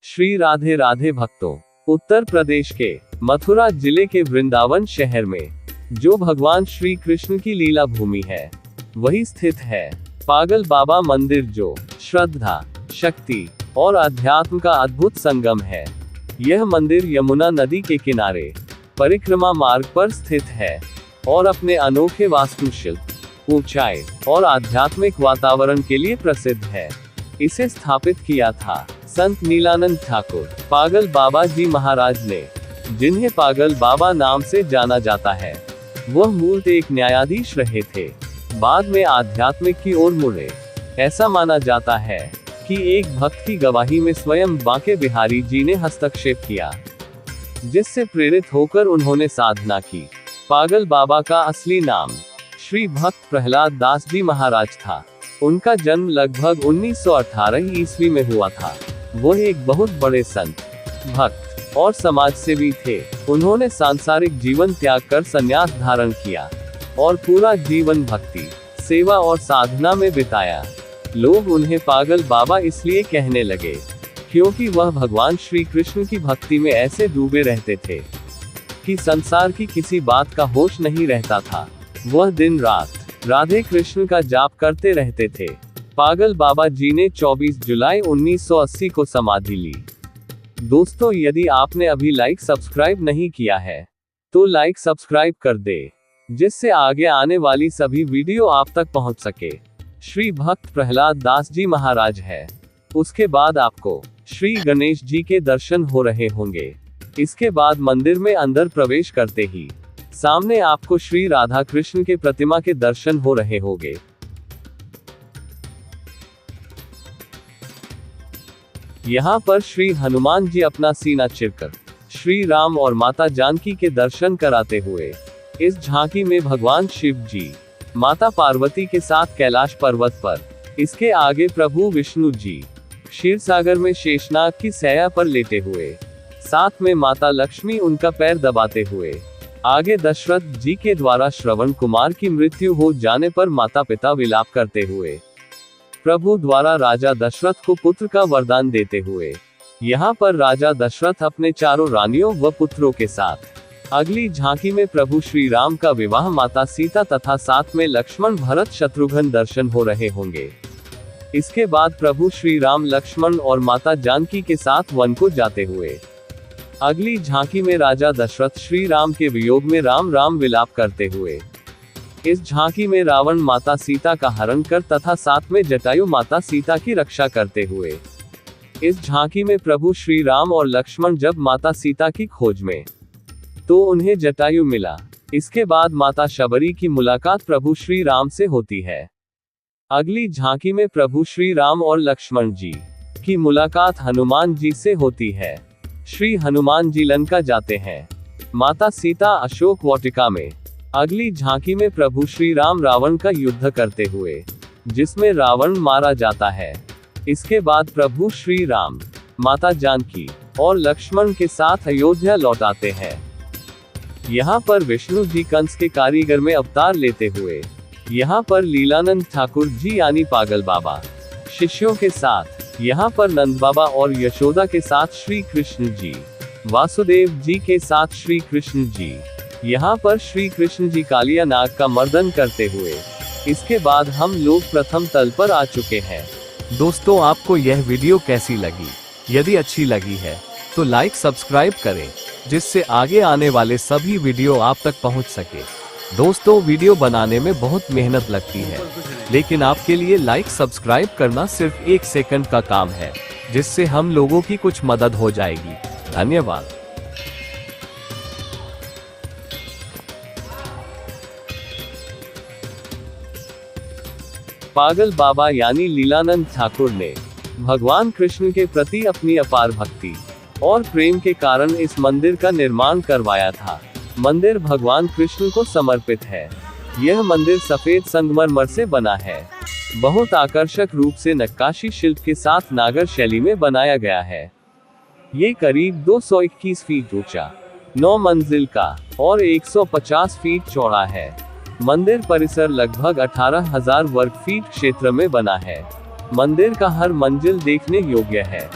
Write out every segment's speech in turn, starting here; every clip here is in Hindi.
श्री राधे राधे भक्तों, उत्तर प्रदेश के मथुरा जिले के वृंदावन शहर में जो भगवान श्री कृष्ण की लीला भूमि है, वही स्थित है पागल बाबा मंदिर, जो श्रद्धा, शक्ति और अध्यात्म का अद्भुत संगम है। यह मंदिर यमुना नदी के किनारे परिक्रमा मार्ग पर स्थित है और अपने अनोखे वास्तुशिल्प, ऊंचाई और आध्यात्मिक वातावरण के लिए प्रसिद्ध है। इसे स्थापित किया था संत नीलानंद ठाकुर पागल बाबा जी महाराज ने, जिन्हें पागल बाबा नाम से जाना जाता है। वह मूलतः एक न्यायाधीश रहे थे, बाद में आध्यात्मिक की ओर मुड़े। ऐसा माना जाता है कि एक भक्त की गवाही में स्वयं बांके बिहारी जी ने हस्तक्षेप किया, जिससे प्रेरित होकर उन्होंने साधना की। पागल बाबा का असली नाम श्री भक्त प्रहलाद दास जी महाराज था। उनका जन्म लगभग 1918 ईस्वी में हुआ था। वो एक बहुत बड़े संत, भक्त और समाजसेवी थे। उन्होंने सांसारिक जीवन त्याग कर संन्यास धारण किया और पूरा जीवन भक्ति, सेवा और साधना में बिताया। लोग उन्हें पागल बाबा इसलिए कहने लगे क्योंकि वह भगवान श्री कृष्ण की भक्ति में ऐसे डूबे रहते थे कि संसार की किसी बात का होश नहीं रहता था। वह दिन रात राधे कृष्ण का जाप करते रहते थे। पागल बाबा जी ने 24 जुलाई 1980 को समाधि ली। दोस्तों, यदि आपने अभी लाइक सब्सक्राइब नहीं किया है तो लाइक सब्सक्राइब कर दे, जिससे आगे आने वाली सभी वीडियो आप तक पहुंच सके। श्री भक्त प्रहलाद दास जी महाराज है। उसके बाद आपको श्री गणेश जी के दर्शन हो रहे होंगे। इसके बाद मंदिर में अंदर प्रवेश करते ही सामने आपको श्री राधा कृष्ण के प्रतिमा के दर्शन हो रहे होंगे। यहाँ पर श्री हनुमान जी अपना सीना चिरकर श्री राम और माता जानकी के दर्शन कराते हुए इस झांकी में भगवान शिव जी माता पार्वती के साथ कैलाश पर्वत पर, इसके आगे प्रभु विष्णु जी क्षीरसागर में शेषनाग की सैया पर लेटे हुए, साथ में माता लक्ष्मी उनका पैर दबाते हुए, आगे दशरथ जी के द्वारा श्रवण कुमार की मृत्यु हो जाने पर माता पिता विलाप करते हुए, प्रभु द्वारा राजा दशरथ को पुत्र का वरदान देते हुए, यहाँ पर राजा दशरथ अपने चारों रानियों व पुत्रों के साथ। अगली झांकी में प्रभु श्री राम का विवाह माता सीता तथा साथ में लक्ष्मण भरत शत्रुघ्न दर्शन हो रहे होंगे। इसके बाद प्रभु श्री राम लक्ष्मण और माता जानकी के साथ वन को जाते हुए। अगली झांकी में राजा दशरथ श्री राम के वियोग में राम राम विलाप करते हुए। इस झांकी में रावण माता सीता का हरण कर तथा साथ में जटायु माता सीता की रक्षा करते हुए। इस झांकी में प्रभु श्री राम और लक्ष्मण जब माता सीता की खोज में, तो उन्हें जटायु मिला। इसके बाद माता शबरी की मुलाकात प्रभु श्री राम से होती है। अगली झांकी में प्रभु श्री राम और लक्ष्मण जी की मुलाकात हनुमान जी से होती है। श्री हनुमान जी लंका जाते हैं, माता सीता अशोक वाटिका में। अगली झांकी में प्रभु श्री राम रावण का युद्ध करते हुए, जिसमें रावण मारा जाता है। इसके बाद प्रभु श्री राम माता जानकी और लक्ष्मण के साथ अयोध्या लौट आते हैं। यहाँ पर विष्णु जी कंस के कारीगर में अवतार लेते हुए, यहाँ पर लीलानंद ठाकुर जी यानी पागल बाबा शिष्यों के साथ, यहाँ पर नंद बाबा और यशोदा के साथ श्री कृष्ण जी, वासुदेव जी के साथ श्री कृष्ण जी, यहाँ पर श्री कृष्ण जी कालिया नाग का मर्दन करते हुए। इसके बाद हम लोग प्रथम तल पर आ चुके हैं। दोस्तों, आपको यह वीडियो कैसी लगी? यदि अच्छी लगी है तो लाइक सब्सक्राइब करें, जिससे आगे आने वाले सभी वीडियो आप तक पहुंच सके। दोस्तों, वीडियो बनाने में बहुत मेहनत लगती है, लेकिन आपके लिए लाइक सब्सक्राइब करना सिर्फ 1 सेकंड का काम है, जिससे हम लोगों की कुछ मदद हो जाएगी। धन्यवाद। पागल बाबा यानी लीलानंद ठाकुर ने भगवान कृष्ण के प्रति अपनी अपार भक्ति और प्रेम के कारण इस मंदिर का निर्माण करवाया था। मंदिर भगवान कृष्ण को समर्पित है। यह मंदिर सफेद संगमरमर से बना है। बहुत आकर्षक रूप से नक्काशी शिल्प के साथ नागर शैली में बनाया गया है। ये करीब 221 फीट ऊंचा, 9 मंजिल का और 150 फीट चौड़ा है। मंदिर परिसर लगभग 18,000 वर्ग फीट क्षेत्र में बना है। मंदिर का हर मंजिल देखने योग्य है।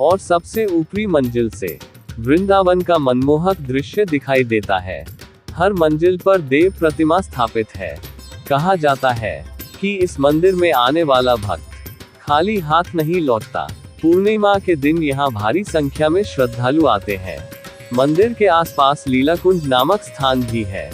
और सबसे ऊपरी मंजिल से वृंदावन का मनमोहक दृश्य दिखाई देता है। हर मंजिल पर देव प्रतिमा स्थापित है। कहा जाता है कि इस मंदिर में आने वाला भक्त खाली हाथ नहीं लौटता। पूर्णिमा के दिन यहाँ भारी संख्या में श्रद्धालु आते हैं। मंदिर के आसपास लीलाकुंज नामक स्थान भी है,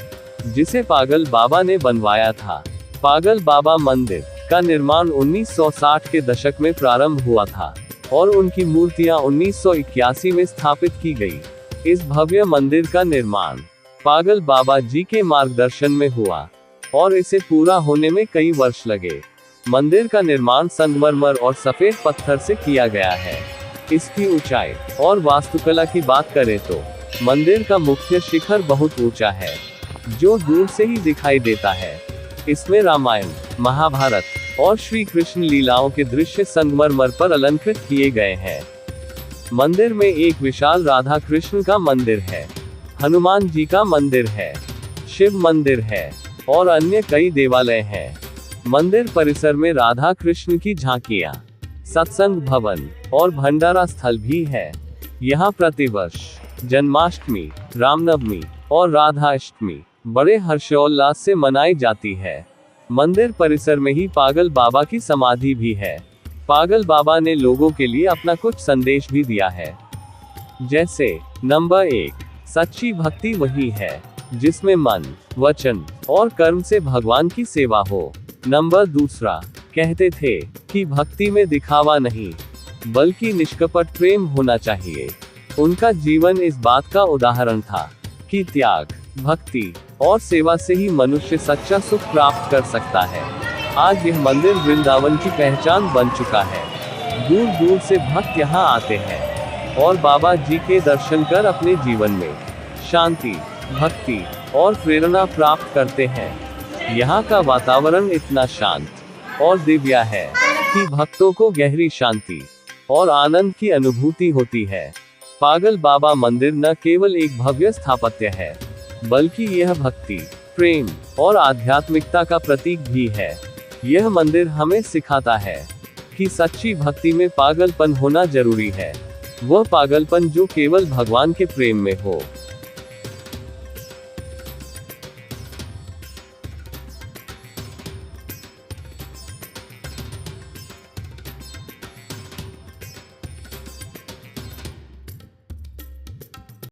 जिसे पागल बाबा ने बनवाया था। पागल बाबा मंदिर का निर्माण 1960 के दशक में प्रारंभ हुआ था और उनकी मूर्तियां 1981 में स्थापित की गई। इस भव्य मंदिर का निर्माण पागल बाबा जी के मार्गदर्शन में हुआ और इसे पूरा होने में कई वर्ष लगे। मंदिर का निर्माण संगमरमर और सफेद पत्थर से किया गया है। इसकी ऊंचाई और वास्तुकला की बात करें तो मंदिर का मुख्य शिखर बहुत ऊंचा है, जो दूर से ही दिखाई देता है। इसमें रामायण, महाभारत और श्री कृष्ण लीलाओं के दृश्य संगमरमर पर अलंकृत किए गए हैं। मंदिर में एक विशाल राधा कृष्ण का मंदिर है, हनुमान जी का मंदिर है, शिव मंदिर है और अन्य कई देवालय हैं। मंदिर परिसर में राधा कृष्ण की झांकियां, सत्संग भवन और भंडारा स्थल भी है। यहाँ प्रतिवर्ष जन्माष्टमी, रामनवमी और राधाष्टमी बड़े हर्षोल्लास से मनाई जाती है। मंदिर परिसर में ही पागल बाबा की समाधि भी है। पागल बाबा ने लोगों के लिए अपना कुछ संदेश भी दिया है, जैसे नंबर 1, सच्ची भक्ति वही है जिसमें मन, वचन और कर्म से भगवान की सेवा हो। नंबर 2, कहते थे कि भक्ति में दिखावा नहीं, बल्कि निष्कपट प्रेम होना चाहिए। उनका जीवन इस बात का उदाहरण था कि त्याग, भक्ति और सेवा से ही मनुष्य सच्चा सुख प्राप्त कर सकता है। आज यह मंदिर वृंदावन की पहचान बन चुका है। दूर दूर से भक्त यहाँ आते हैं और बाबा जी के दर्शन कर अपने जीवन में शांति, भक्ति और प्रेरणा प्राप्त करते हैं। यहाँ का वातावरण इतना शांत और दिव्य है कि भक्तों को गहरी शांति और आनंद की अनुभूति होती है। पागल बाबा मंदिर न केवल एक भव्य स्थापत्य है, बल्कि यह भक्ति, प्रेम और आध्यात्मिकता का प्रतीक भी है। यह मंदिर हमें सिखाता है कि सच्ची भक्ति में पागलपन होना जरूरी है। वह पागलपन जो केवल भगवान के प्रेम में हो।